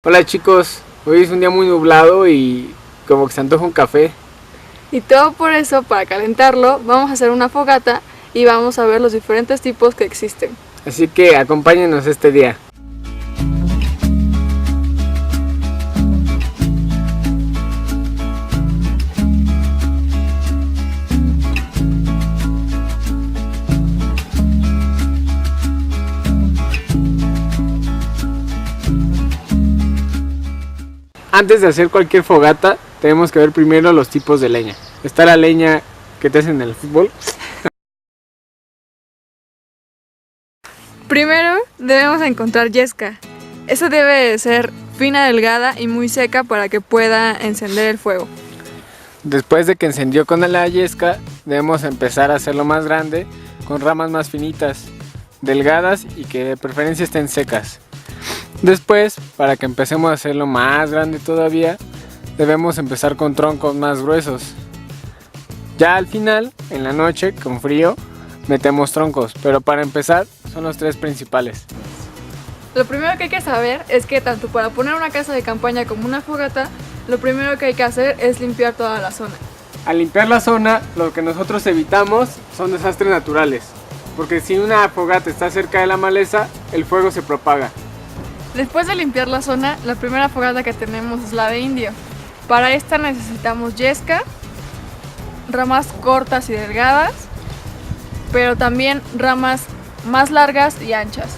Hola chicos, hoy es un día muy nublado y como que se antoja un café. Y todo por eso, para calentarlo, vamos a hacer una fogata y vamos a ver los diferentes tipos que existen. Así que acompáñenos este día. Antes de hacer cualquier fogata, tenemos que ver primero los tipos de leña. Está la leña que te hacen en el fútbol. Primero debemos encontrar yesca. Esa debe ser fina, delgada y muy seca para que pueda encender el fuego. Después de que encendió con la yesca, debemos empezar a hacerlo más grande con ramas más finitas, delgadas y que de preferencia estén secas. Después, para que empecemos a hacerlo más grande todavía, debemos empezar con troncos más gruesos. Ya al final, en la noche, con frío, metemos troncos, pero para empezar son los tres principales. Lo primero que hay que saber es que tanto para poner una casa de campaña como una fogata, lo primero que hay que hacer es limpiar toda la zona. Al limpiar la zona, lo que nosotros evitamos son desastres naturales, porque si una fogata está cerca de la maleza, el fuego se propaga. Después de limpiar la zona, la primera fogata que tenemos es la de indio. Para esta necesitamos yesca, ramas cortas y delgadas, pero también ramas más largas y anchas.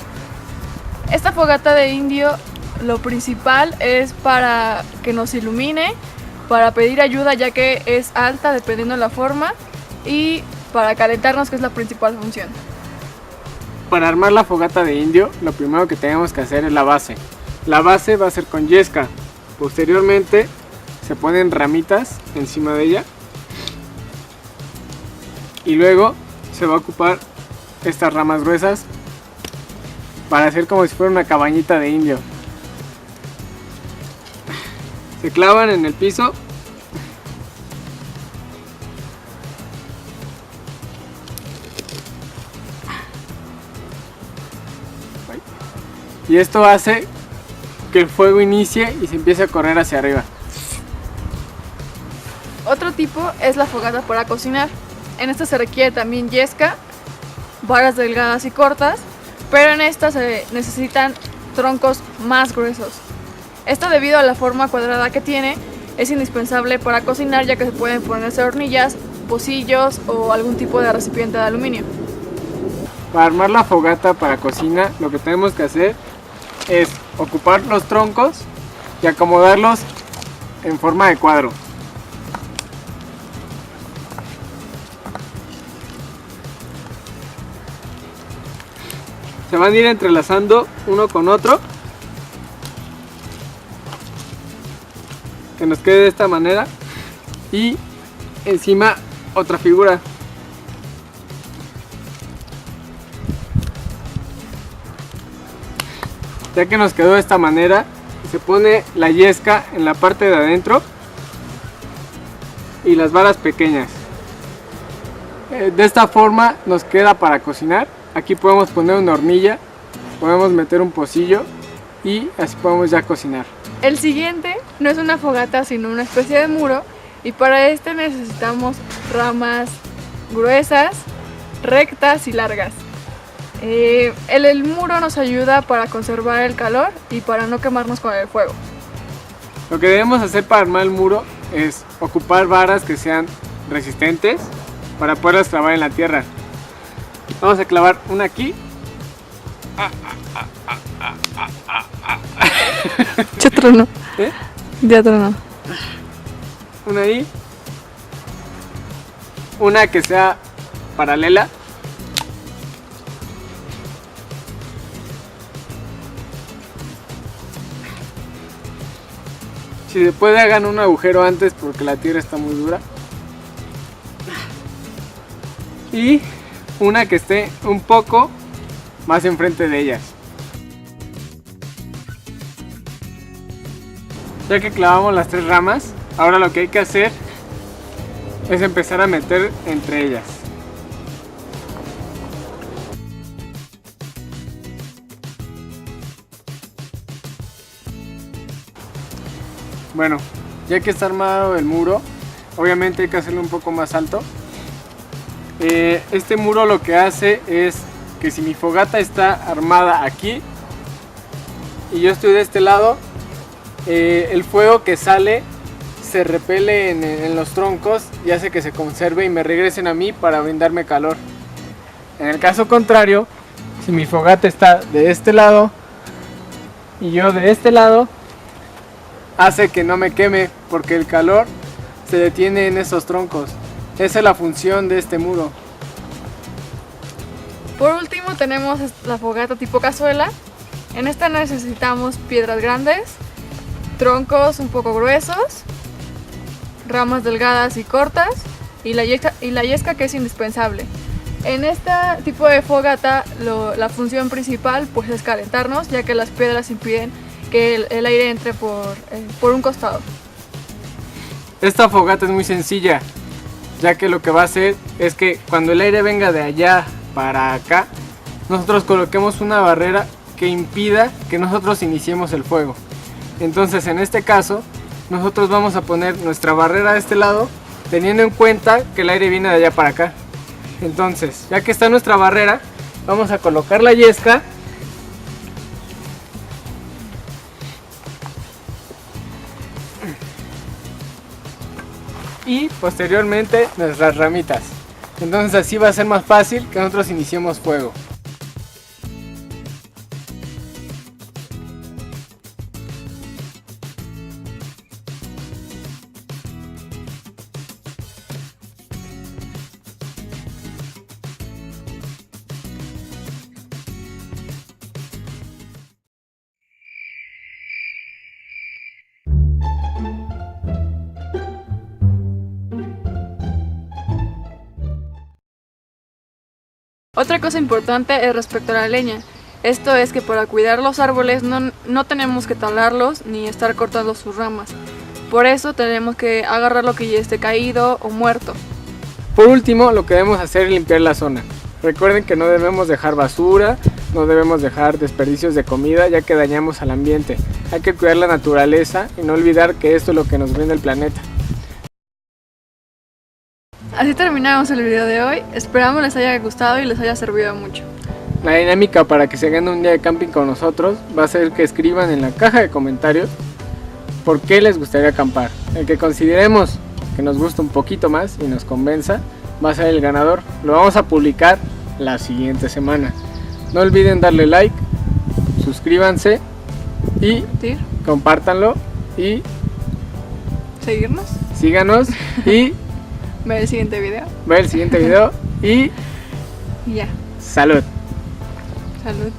Esta fogata de indio, lo principal es para que nos ilumine, para pedir ayuda ya que es alta dependiendo de la forma y para calentarnos, que es la principal función. Para armar la fogata de indio, lo primero que tenemos que hacer es la base. La base va a ser con yesca. Posteriormente se ponen ramitas encima de ella. Y luego se va a ocupar estas ramas gruesas para hacer como si fuera una cabañita de indio. Se clavan en el piso. Y esto hace que el fuego inicie y se empiece a correr hacia arriba. Otro tipo es la fogata para cocinar. En esta se requiere también yesca, varas delgadas y cortas, pero en esta se necesitan troncos más gruesos. Esto, debido a la forma cuadrada que tiene, es indispensable para cocinar, ya que se pueden ponerse hornillas, pocillos o algún tipo de recipiente de aluminio. Para armar la fogata para cocina, lo que tenemos que hacer es ocupar los troncos y acomodarlos en forma de cuadro. Se van a ir entrelazando uno con otro, que nos quede de esta manera, y encima otra figura. Ya que nos quedó de esta manera, se pone la yesca en la parte de adentro y las varas pequeñas. De esta forma nos queda para cocinar. Aquí podemos poner una hornilla, podemos meter un pocillo y así podemos ya cocinar. El siguiente no es una fogata, sino una especie de muro, y para este necesitamos ramas gruesas, rectas y largas. El muro nos ayuda para conservar el calor y para no quemarnos con el fuego. Lo que debemos hacer para armar el muro es ocupar varas que sean resistentes para poderlas clavar en la tierra. Vamos a clavar una aquí. Ya tronó. ¿Eh? Ya tronó. Una ahí. Una que sea paralela. Si se puede, hagan un agujero antes porque la tierra está muy dura. Y una que esté un poco más enfrente de ellas. Ya que clavamos las tres ramas, ahora lo que hay que hacer es empezar a meter entre ellas. Bueno, ya que está armado el muro, obviamente hay que hacerlo un poco más alto. Este muro lo que hace es que si mi fogata está armada aquí y yo estoy de este lado, el fuego que sale se repele en los troncos y hace que se conserve y me regresen a mí para brindarme calor. En el caso contrario, si mi fogata está de este lado y yo de este lado, hace que no me queme porque el calor se detiene en esos troncos. Esa es la función de este muro. Por último tenemos la fogata tipo cazuela. En esta necesitamos piedras grandes, troncos un poco gruesos, ramas delgadas y cortas y la yesca que es indispensable. En este tipo de fogata la función principal pues es calentarnos, ya que las piedras impiden que el aire entre por un costado. Esta fogata es muy sencilla, ya que lo que va a hacer es que cuando el aire venga de allá para acá, nosotros coloquemos una barrera que impida que nosotros iniciemos el fuego. Entonces en este caso nosotros vamos a poner nuestra barrera de este lado, teniendo en cuenta que el aire viene de allá para acá. Entonces, ya que está nuestra barrera, vamos a colocar la yesca y posteriormente nuestras ramitas. Entonces así va a ser más fácil que nosotros iniciemos fuego. Otra cosa importante es respecto a la leña. Esto es que para cuidar los árboles no tenemos que talarlos ni estar cortando sus ramas. Por eso tenemos que agarrar lo que ya esté caído o muerto. Por último, lo que debemos hacer es limpiar la zona. Recuerden que no debemos dejar basura, no debemos dejar desperdicios de comida, ya que dañamos al ambiente. Hay que cuidar la naturaleza y no olvidar que esto es lo que nos brinda el planeta. Así terminamos el video de hoy. Esperamos les haya gustado y les haya servido mucho. La dinámica para que se gane un día de camping con nosotros va a ser que escriban en la caja de comentarios por qué les gustaría acampar. El que consideremos que nos gusta un poquito más y nos convenza va a ser el ganador. Lo vamos a publicar la siguiente semana. No olviden darle like, suscríbanse y compártanlo y seguirnos, síganos y ver el siguiente video y ya. salud. Salud.